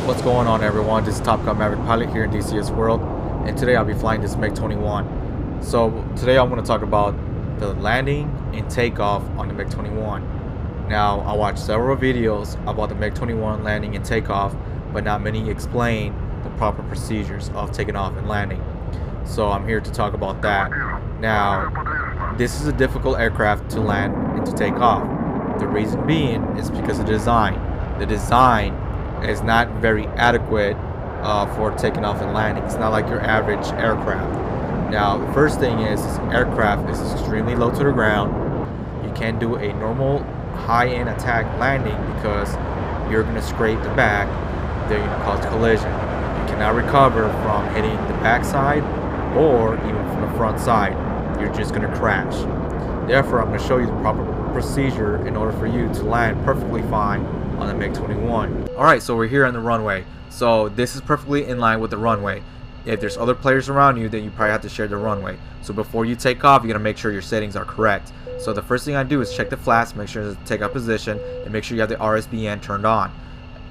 What's going on, everyone? This is Top Gun Maverick Pilot here in DCS World, and today I'll be flying this MiG-21. So today I'm going to talk about the landing and takeoff on the MiG-21. Now, I watched several videos about the MiG-21 landing and takeoff, but not many explain the proper procedures of taking off and landing. So I'm here to talk about that. Now, this is a difficult aircraft to land and to take off. The reason being is because of the design. The design is not very adequate for taking off and landing. It's not like your average aircraft. Now, the first thing is this aircraft is extremely low to the ground. You can't do a normal high-end attack landing because you're going to scrape the back. They're going to cause collision. You cannot recover from hitting the backside or even from the front side. You're just going to crash. Therefore, I'm going to show you the proper procedure in order for you to land perfectly fine on the MiG-21. Alright, so we're here on the runway. So this is perfectly in line with the runway. If there's other players around you, then you probably have to share the runway. So before you take off, you gotta make sure your settings are correct. So the first thing I do is check the flaps, make sure to take off position, and make sure you have the RSBN turned on.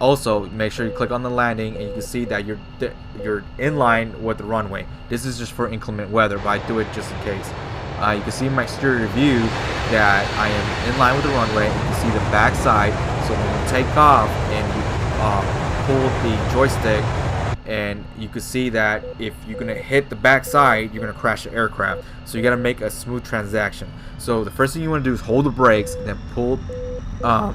Also, make sure you click on the landing, and you can see that you're in line with the runway. This is just for inclement weather, but I do it just in case. You can see in my exterior view that I am in line with the runway. You can see the back side. So when you take off and you pull the joystick, and you can see that if you're gonna hit the back side, you're gonna crash the aircraft. So you gotta make a smooth transaction. So the first thing you want to do is hold the brakes and then pull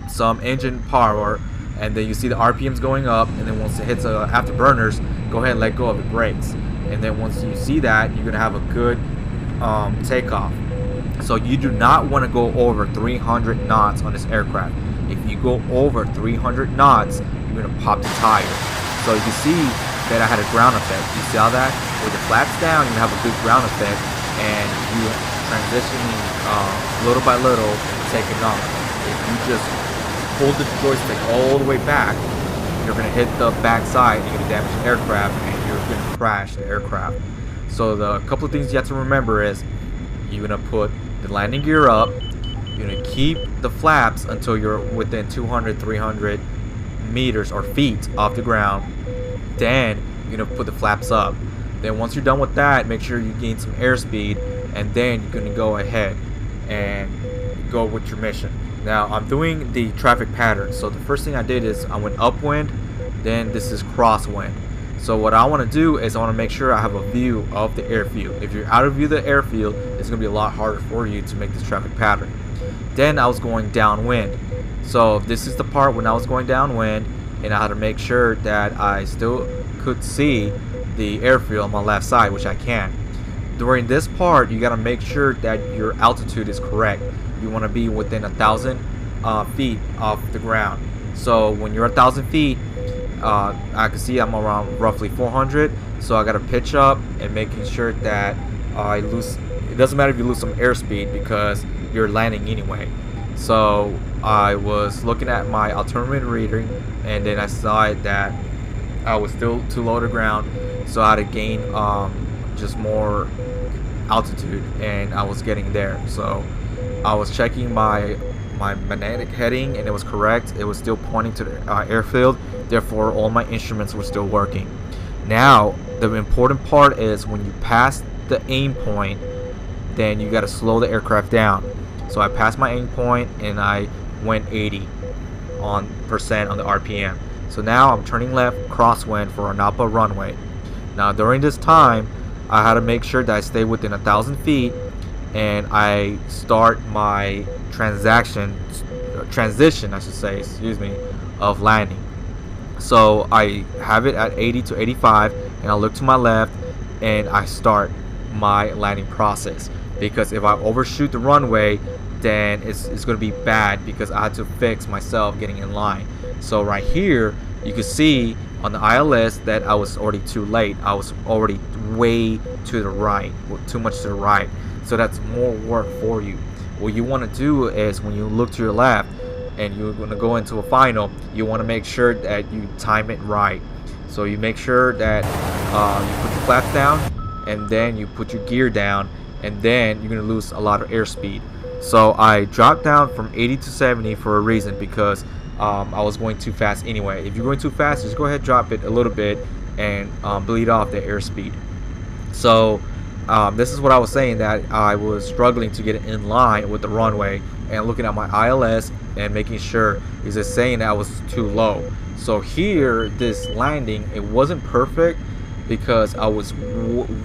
some engine power, and then you see the RPMs going up. And then once it hits afterburners, go ahead and let go of the brakes. And then once you see that, you're gonna have a good takeoff. So you do not want to go over 300 knots on this aircraft. If you go over 300 knots, you're going to pop the tire. So you can see that I had a ground effect. You see how that? With the flaps down, you have a good ground effect, and you transitioning little by little, taking off. If you just hold the joystick all the way back, you're going to hit the back side, you're going to damage the aircraft, and you're going to crash the aircraft. So the couple of things you have to remember is you're going to put the landing gear up. You're going to keep the flaps until you're within 200, 300 meters or feet off the ground. Then you're going to put the flaps up. Then once you're done with that, make sure you gain some airspeed, and then you're going to go ahead and go with your mission. Now, I'm doing the traffic pattern. So the first thing I did is I went upwind, then this is crosswind. So what I want to do is I want to make sure I have a view of the airfield. If you're out of view of the airfield, it's going to be a lot harder for you to make this traffic pattern. Then I was going downwind. So this is the part when I was going downwind, and I had to make sure that I still could see the airfield on my left side, which I can. During this part, you got to make sure that your altitude is correct. You want to be within 1,000 feet off the ground. So when you're 1,000 feet, I can see I'm around roughly 400, so I gotta pitch up and making sure that I lose. It doesn't matter if you lose some airspeed because you're landing anyway. So I was looking at my altimeter reading, and then I saw that I was still too low to ground, so I had to gain just more altitude, and I was getting there. So I was checking my magnetic heading, and it was correct. It was still pointing to the airfield. Therefore, all my instruments were still working. Now, the important part is when you pass the aim point, then you got to slow the aircraft down. So I passed my aim point, and I went 80% on the RPM. So now I'm turning left crosswind for Anapa runway. Now, during this time, I had to make sure that I stay within 1,000 feet, and I start my transition, I should say, excuse me, of landing. So I have it at 80 to 85, and I look to my left, and I start my landing process. Because if I overshoot the runway, then it's going to be bad because I had to fix myself getting in line. So right here, you can see on the ILS that I was already too late. I was already way to the right, too much to the right. So that's more work for you. What you want to do is when you look to your left, and you're going to go into a final, you want to make sure that you time it right. So you make sure that you put the flaps down, and then you put your gear down, and then you're going to lose a lot of airspeed. So I dropped down from 80 to 70 for a reason, because I was going too fast anyway. If you're going too fast, just go ahead, drop it a little bit, and bleed off the airspeed. So this is what I was saying, that I was struggling to get in line with the runway, and looking at my ILS and making sure, is it saying that I was too low. So here, this landing, it wasn't perfect because I was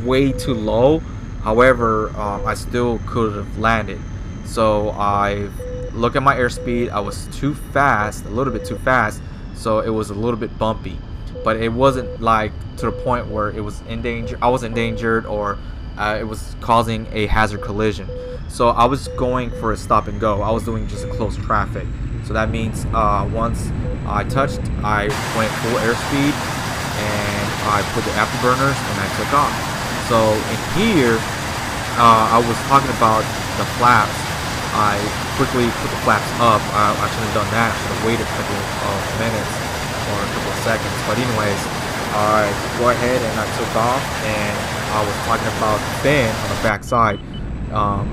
way too low. However, I still could have landed. So I look at my airspeed, I was too fast, a little bit too fast, so it was a little bit bumpy. But it wasn't like to the point where it was in danger. I was endangered, or it was causing a hazard collision. So I was going for a stop and go. I was doing just a close traffic. So that means once I touched, I went full airspeed and I put the afterburners and I took off. So in here, I was talking about the flaps. I quickly put the flaps up. I should have done that. I should have waited a couple of minutes or a couple of seconds. But anyways, I go ahead and I took off, and I was talking about the fin on the back side.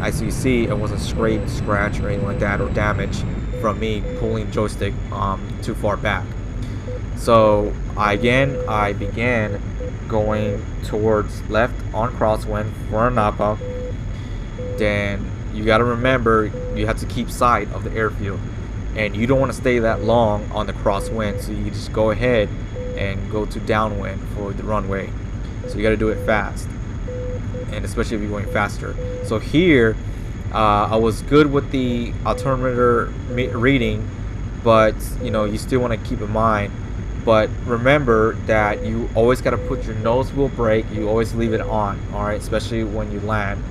As you see, it wasn't scrape, scratch, or anything like that, or damage from me pulling joystick too far back. So I began going towards left on crosswind for Anapa. Then you got to remember, you have to keep sight of the airfield, and you don't want to stay that long on the crosswind, so you just go ahead and go to downwind for the runway. So you got to do it fast, and especially if you're going faster. So here I was good with the altimeter reading, but you still want to keep in mind. But remember that you always got to put your nose wheel brake, you always leave it on, all right, especially when you land.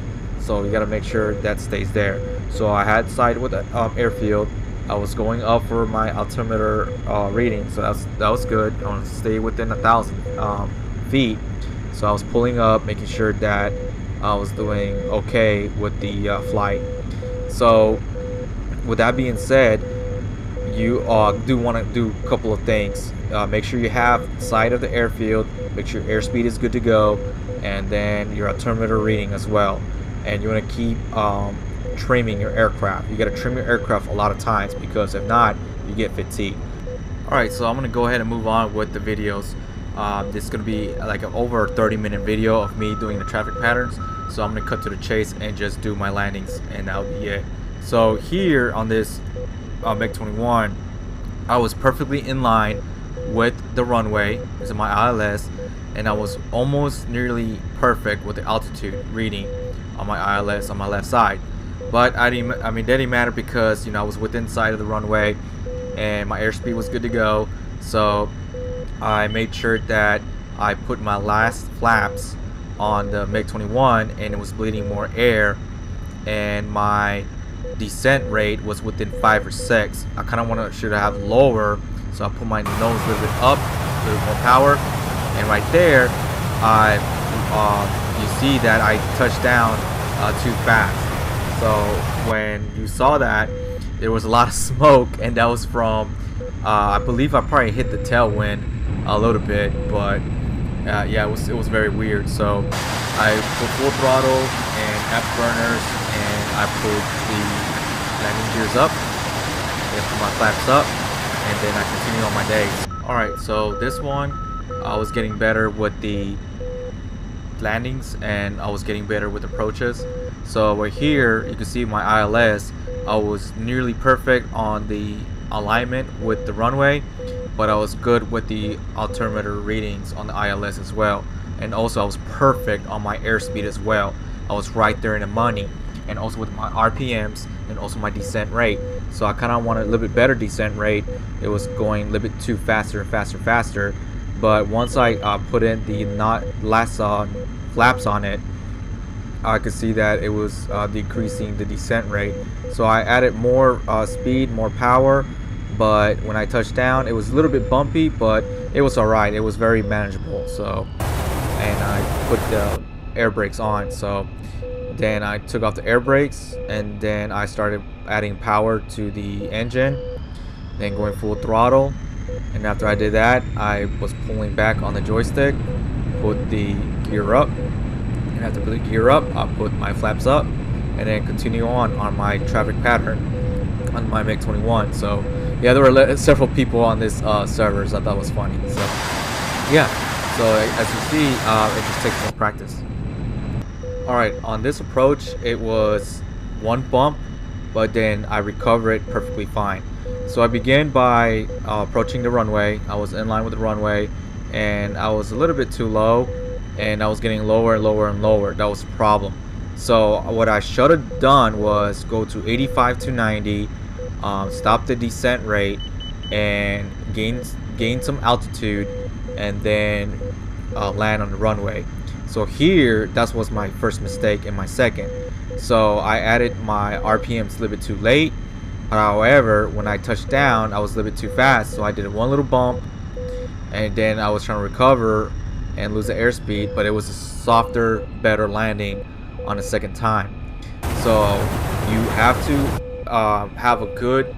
So you got to make sure that stays there. So I had sight with the airfield. I was going up for my altimeter reading, so that was good. I want to stay within 1,000 feet. So I was pulling up, making sure that I was doing okay with the flight. So with that being said, you do want to do a couple of things. Make sure you have sight of the airfield, make sure your airspeed is good to go, and then your altimeter reading as well. And you want to keep trimming your aircraft. You got to trim your aircraft a lot of times, because if not, you get fatigued. Alright, so I'm going to go ahead and move on with the videos. This is going to be like an over 30-minute video of me doing the traffic patterns. So I'm going to cut to the chase and just do my landings, and that'll be it. So here on this MiG-21, I was perfectly in line with the runway. This is my ILS, and I was almost nearly perfect with the altitude reading on my ILS on my left side. But that didn't matter, because I was within sight of the runway and my airspeed was good to go. So I made sure that I put my last flaps on the MiG-21, and it was bleeding more air, and my descent rate was within 5 or 6. I kind of should have lower, so I put my nose a little bit up, a little more power, and right there, you see that I touched down too fast. So when you saw that, there was a lot of smoke, and that was from I believe I probably hit the tailwind a little bit, but yeah, it was very weird. So I put full throttle and afterburners, and I pulled the landing gears up, and put my flaps up, and then I continue on my days. Alright, so this one, I was getting better with the landings, and I was getting better with approaches. So right here, you can see my ILS, I was nearly perfect on the alignment with the runway, but I was good with the altimeter readings on the ILS as well. And also I was perfect on my airspeed as well. I was right there in the money, and also with my RPMs and also my descent rate. So I kind of wanted a little bit better descent rate. It was going a little bit too faster and faster. But once I put in the last flaps on it, I could see that it was decreasing the descent rate. So I added more speed, more power, but when I touched down, it was a little bit bumpy, but it was alright. It was very manageable. So, and I put the air brakes on. So then I took off the air brakes, and then I started adding power to the engine, then going full throttle. And after I did that, I was pulling back on the joystick, put the gear up, and after putting the gear up, I put my flaps up, and then continue on my traffic pattern on my MiG-21. So Yeah, there were several people on this servers. I thought was funny. So yeah, so as you see, it just takes more practice. All right, on this approach, it was one bump, but then I recover it perfectly fine. So I began by approaching the runway. I was in line with the runway, and I was a little bit too low, and I was getting lower and lower and lower. That was a problem. So what I should have done was go to 85 to 90, stop the descent rate, and gain some altitude, and then land on the runway. So here, that was my first mistake and my second. So I added my RPMs a little bit too late. However, when I touched down, I was a little bit too fast. So I did one little bump, and then I was trying to recover and lose the airspeed, but it was a softer, better landing on the second time. So you have to have a good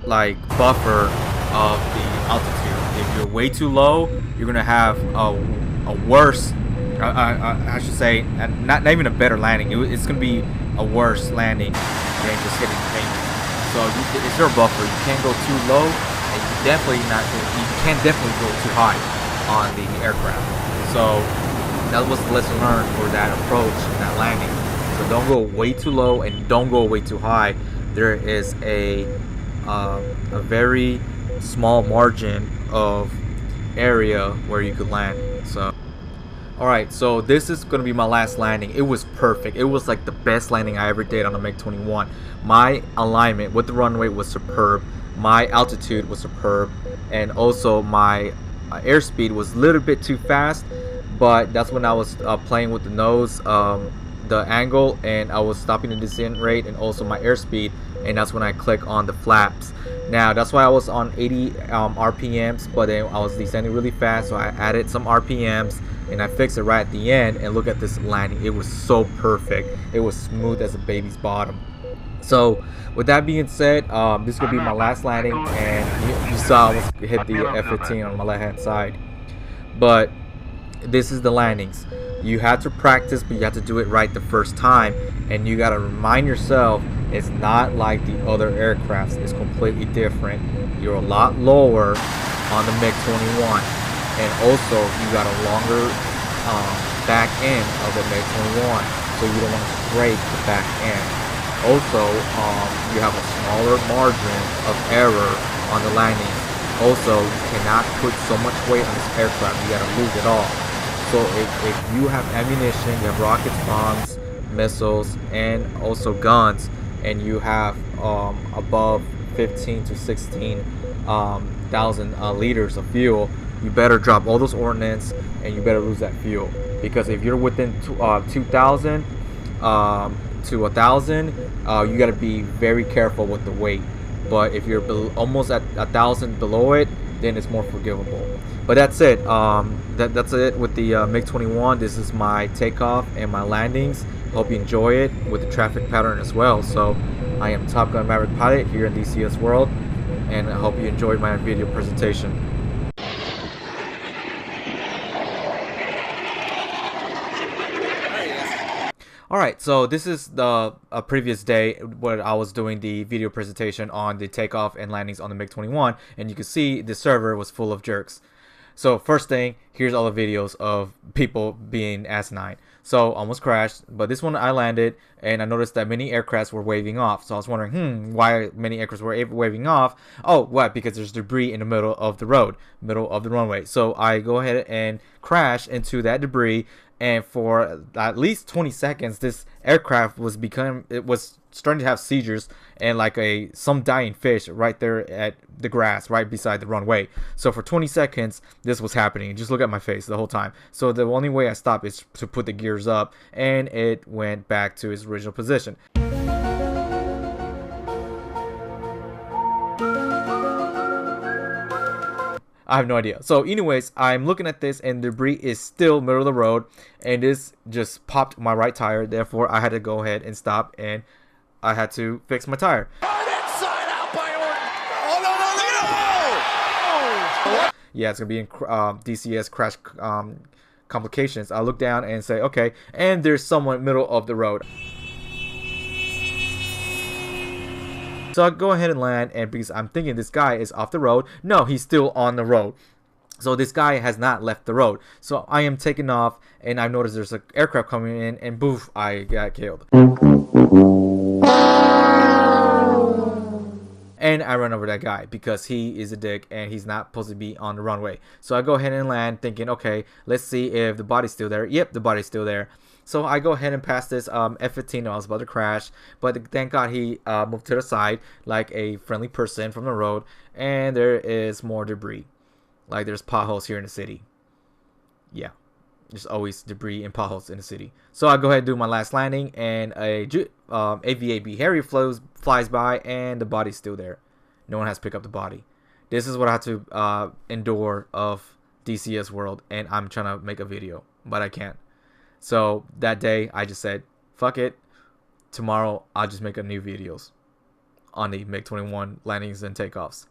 buffer of the altitude. If you're way too low, you're gonna have a worse, I should say, not even a better landing. It's gonna be a worse landing than just hitting pavement. So it's your buffer. You can't go too low, and you can't definitely go too high on the aircraft. So that was the lesson learned for that approach and that landing. So don't go way too low and don't go way too high. There is a very small margin of area where you could land. So alright, so this is going to be my last landing. It was perfect. It was like the best landing I ever did on a MiG-21. My alignment with the runway was superb. My altitude was superb. And also my airspeed was a little bit too fast. But that's when I was playing with the nose, the angle, and I was stopping the descent rate and also my airspeed. And that's when I click on the flaps. Now that's why I was on 80 RPMs, but then I was descending really fast, so I added some RPMs and I fixed it right at the end. And look at this landing. It was so perfect. It was smooth as a baby's bottom. So with that being said, this is gonna be my last landing, and you saw I was hit the F-15 on my left hand side. But this is the landings. You have to practice, but you have to do it right the first time, and you got to remind yourself it's not like the other aircrafts. It's completely different. You're a lot lower on the MiG-21, and also you got a longer back end of the MiG-21, so you don't want to scrape the back end. Also, you have a smaller margin of error on the landing. Also, you cannot put so much weight on this aircraft. You got to lose it all. So if you have ammunition, you have rockets, bombs, missiles, and also guns, and you have above 15 to 16 thousand liters of fuel, you better drop all those ordnance and you better lose that fuel. Because if you're within 2,000 to 1,000, you got to be very careful with the weight. But if you're almost at 1,000 below it, then it's more forgivable. But that's it. That's it with the MiG-21. This is my takeoff and my landings. Hope you enjoy it with the traffic pattern as well. So I am Top Gun Maverick Pilot here in DCS World, and I hope you enjoyed my video presentation. Alright, so this is the previous day when I was doing the video presentation on the takeoff and landings on the MiG-21, and you can see the server was full of jerks. So first thing, here's all the videos of people being asinine. So almost crashed, but this one I landed, and I noticed that many aircrafts were waving off. So I was wondering, why many aircrafts were waving off? Oh, what? Because there's debris in the middle of the road, middle of the runway. So I go ahead and crash into that debris, and for at least 20 seconds, this aircraft was starting to have seizures and like some dying fish right there at the grass right beside the runway. So for 20 seconds this was happening. Just look at my face the whole time. So the only way I stopped is to put the gears up, and it went back to its original position. I have no idea. So anyways, I'm looking at this and debris is still middle of the road, and this just popped my right tire. Therefore I had to go ahead and stop, and I had to fix my tire. Yeah, it's gonna be in DCS crash complications. I look down and say, okay, and there's someone middle of the road. So I go ahead and land, and because I'm thinking this guy is off the road, no, he's still on the road. So this guy has not left the road. So I am taking off, and I notice there's an aircraft coming in, and boof, I got killed. And I run over that guy because he is a dick and he's not supposed to be on the runway. So I go ahead and land thinking, okay, let's see if the body's still there. Yep, the body's still there. So I go ahead and pass this F-15. I was about to crash, but thank God he moved to the side like a friendly person from the road. And there is more debris. Like there's potholes here in the city. Yeah, there's always debris and potholes in the city. So I go ahead and do my last landing, and a AVAB Harrier flies by, and the body's still there. No one has to pick up the body. This is what I have to endure of DCS World, and I'm trying to make a video, but I can't. So that day, I just said, fuck it. Tomorrow, I'll just make a new videos on the MiG-21 landings and takeoffs.